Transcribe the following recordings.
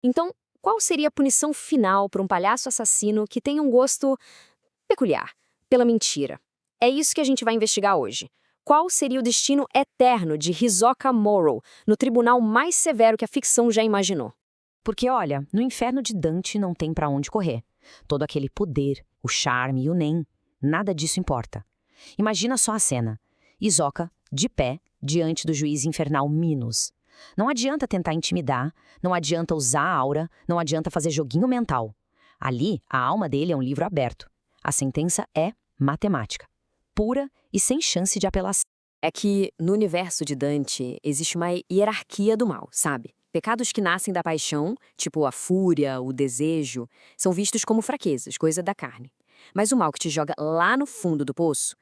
Então, qual seria a punição final para um palhaço assassino que tem um gosto peculiar pela mentira? É isso que a gente vai investigar hoje. Qual seria o destino eterno de Hisoka Morrow no tribunal mais severo que a ficção já imaginou? Porque, olha, no inferno de Dante não tem pra onde correr. Todo aquele poder, o charme e o Nen, nada disso importa. Imagina só a cena. Hisoka, de pé, diante do juiz infernal Minos. Não adianta tentar intimidar, não adianta usar a aura, não adianta fazer joguinho mental. Ali, a alma dele é um livro aberto. A sentença é matemática, pura e sem chance de apelação. É que, no universo de Dante, existe uma hierarquia do mal, sabe? Pecados que nascem da paixão, tipo a fúria, o desejo, são vistos como fraquezas, coisa da carne. Mas o mal que te joga lá no fundo do poço,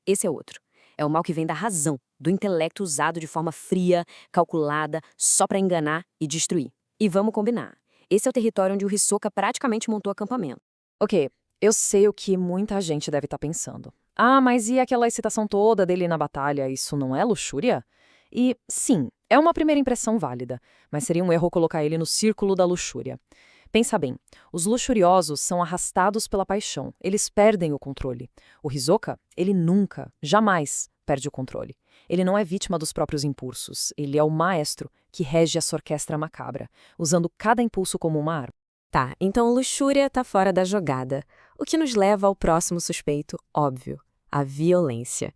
esse é outro. É o mal que vem da razão, do intelecto usado de forma fria, calculada, só pra enganar e destruir. E vamos combinar. Esse é o território onde o Hisoka praticamente montou acampamento. Ok, eu sei o que muita gente deve estar pensando. Ah, mas e aquela excitação toda dele na batalha, isso não é luxúria? E, sim, é uma primeira impressão válida, mas seria um erro colocar ele no círculo da luxúria. Pensa bem, os luxuriosos são arrastados pela paixão, eles perdem o controle. O Hisoka, ele nunca, jamais perde o controle. Ele não é vítima dos próprios impulsos, ele é o maestro que rege essa orquestra macabra, usando cada impulso como uma arma. Tá, então luxúria tá fora da jogada, o que nos leva ao próximo suspeito, óbvio, a violência.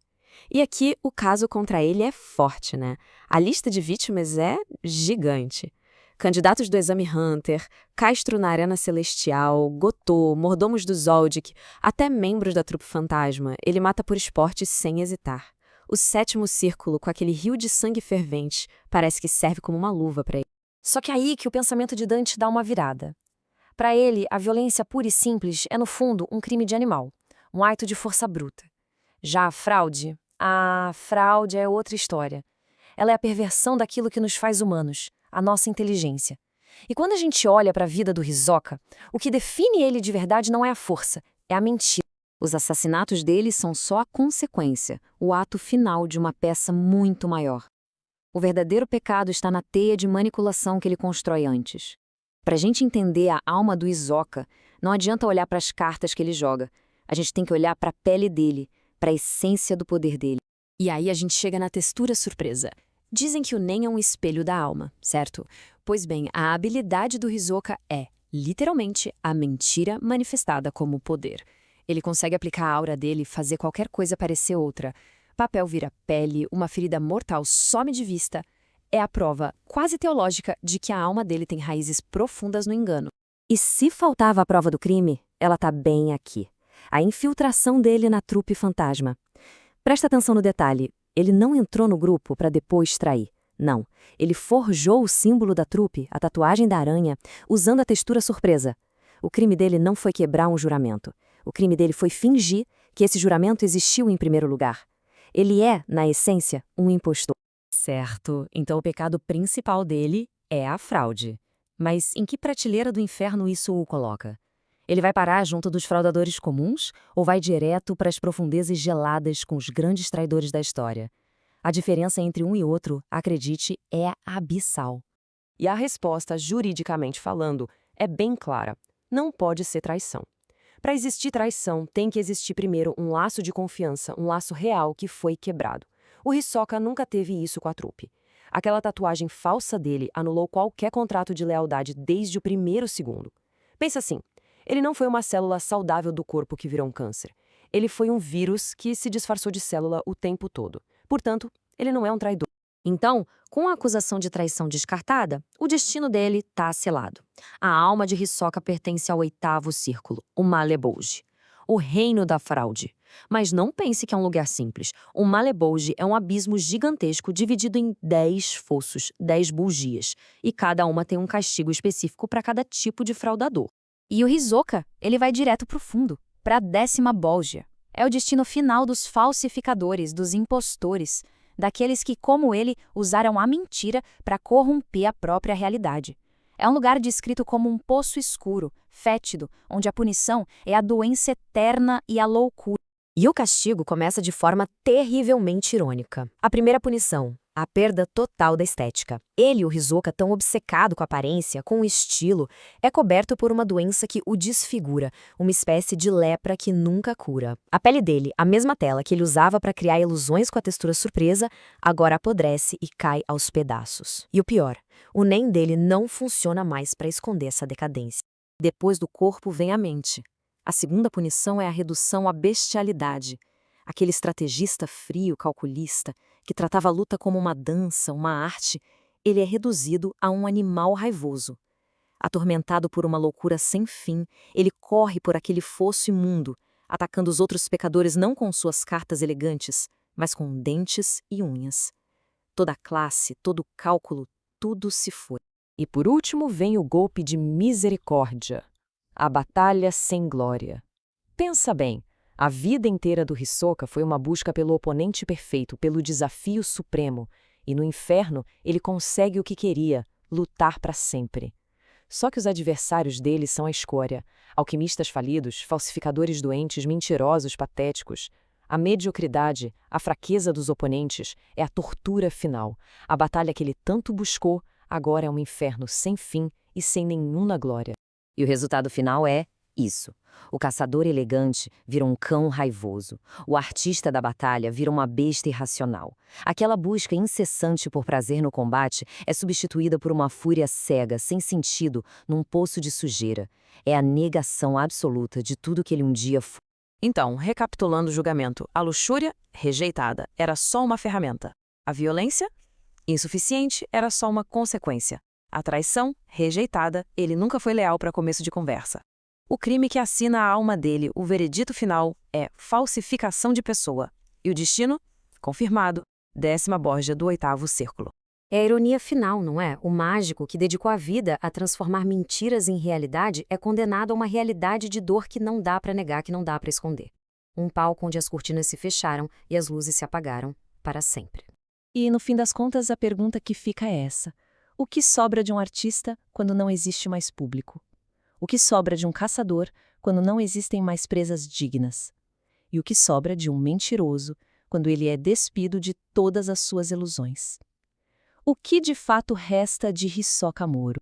E aqui o caso contra ele é forte, né? A lista de vítimas é gigante. Candidatos do Exame Hunter, Castro na Arena Celestial, Gotô, mordomos do Zoldyck, até membros da trupe fantasma, ele mata por esporte sem hesitar. O sétimo círculo, com aquele rio de sangue fervente, parece que serve como uma luva para ele. Só que aí que o pensamento de Dante dá uma virada. Para ele, a violência pura e simples é, no fundo, um crime de animal, um ato de força bruta. Já a fraude é outra história. Ela é a perversão daquilo que nos faz humanos, a nossa inteligência. E quando a gente olha para a vida do Hisoka, o que define ele de verdade não é a força, é a mentira. Os assassinatos dele são só a consequência, o ato final de uma peça muito maior. O verdadeiro pecado está na teia de manipulação que ele constrói antes. Para a gente entender a alma do Hisoka, não adianta olhar para as cartas que ele joga. A gente tem que olhar para a pele dele, para a essência do poder dele. E aí a gente chega na textura surpresa. Dizem que o Nen é um espelho da alma, certo? Pois bem, a habilidade do Hisoka é, literalmente, a mentira manifestada como poder. Ele consegue aplicar a aura dele e fazer qualquer coisa parecer outra. Papel vira pele, uma ferida mortal some de vista. É a prova quase teológica de que a alma dele tem raízes profundas no engano. E se faltava a prova do crime, ela tá bem aqui. A infiltração dele na trupe fantasma. Presta atenção no detalhe, ele não entrou no grupo para depois trair. Não, ele forjou o símbolo da trupe, a tatuagem da aranha, usando a textura surpresa. O crime dele não foi quebrar um juramento. O crime dele foi fingir que esse juramento existiu em primeiro lugar. Ele é, na essência, um impostor. Certo, então o pecado principal dele é a fraude. Mas em que prateleira do inferno isso o coloca? Ele vai parar junto dos fraudadores comuns ou vai direto para as profundezas geladas com os grandes traidores da história? A diferença entre um e outro, acredite, é abissal. E a resposta, juridicamente falando, é bem clara. Não pode ser traição. Para existir traição, tem que existir primeiro um laço de confiança, um laço real que foi quebrado. O Hisoka nunca teve isso com a trupe. Aquela tatuagem falsa dele anulou qualquer contrato de lealdade desde o primeiro segundo. Pensa assim, ele não foi uma célula saudável do corpo que virou um câncer. Ele foi um vírus que se disfarçou de célula o tempo todo. Portanto, ele não é um traidor. Então, com a acusação de traição descartada, o destino dele está selado. A alma de Hisoka pertence ao oitavo círculo, o Malebouge, o reino da fraude. Mas não pense que é um lugar simples. O Malebouge é um abismo gigantesco dividido em 10 fossos, 10 bugias, e cada uma tem um castigo específico para cada tipo de fraudador. E o Hisoka, ele vai direto para o fundo, para a 10ª Bolgia. É o destino final dos falsificadores, dos impostores, daqueles que, como ele, usaram a mentira para corromper a própria realidade. É um lugar descrito como um poço escuro, fétido, onde a punição é a doença eterna e a loucura. E o castigo começa de forma terrivelmente irônica. A primeira punição, A perda total da estética. Ele, o Hisoka, tão obcecado com a aparência, com o estilo, é coberto por uma doença que o desfigura, uma espécie de lepra que nunca cura. A pele dele, a mesma tela que ele usava para criar ilusões com a textura surpresa, agora apodrece e cai aos pedaços. E o pior, o NEM dele não funciona mais para esconder essa decadência. Depois do corpo vem a mente. A segunda punição é a redução à bestialidade. Aquele estrategista frio, calculista, que tratava a luta como uma dança, uma arte, ele é reduzido a um animal raivoso. Atormentado por uma loucura sem fim, ele corre por aquele fosso imundo, atacando os outros pecadores não com suas cartas elegantes, mas com dentes e unhas. Toda a classe, todo o cálculo, tudo se foi. E por último vem o golpe de misericórdia. A batalha sem glória. Pensa bem. A vida inteira do Hisoka foi uma busca pelo oponente perfeito, pelo desafio supremo, e no inferno ele consegue o que queria, lutar para sempre. Só que os adversários dele são a escória, alquimistas falidos, falsificadores doentes, mentirosos, patéticos. A mediocridade, a fraqueza dos oponentes é a tortura final. A batalha que ele tanto buscou, agora é um inferno sem fim e sem nenhuma glória. E o resultado final é isso. O caçador elegante vira um cão raivoso. O artista da batalha vira uma besta irracional. Aquela busca incessante por prazer no combate é substituída por uma fúria cega, sem sentido, num poço de sujeira. É a negação absoluta de tudo que ele um dia foi. Então, recapitulando o julgamento, a luxúria, rejeitada, era só uma ferramenta. A violência, insuficiente, era só uma consequência. A traição, rejeitada, ele nunca foi leal para começo de conversa. O crime que assina a alma dele, o veredito final, é falsificação de pessoa. E o destino? Confirmado. 10ª Borgia do 8º Círculo. É a ironia final, não é? O mágico que dedicou a vida a transformar mentiras em realidade é condenado a uma realidade de dor que não dá para negar, que não dá para esconder. Um palco onde as cortinas se fecharam e as luzes se apagaram para sempre. E, no fim das contas, a pergunta que fica é essa. O que sobra de um artista quando não existe mais público? O que sobra de um caçador quando não existem mais presas dignas? E o que sobra de um mentiroso quando ele é despido de todas as suas ilusões? O que de fato resta de Hisoka Amuro?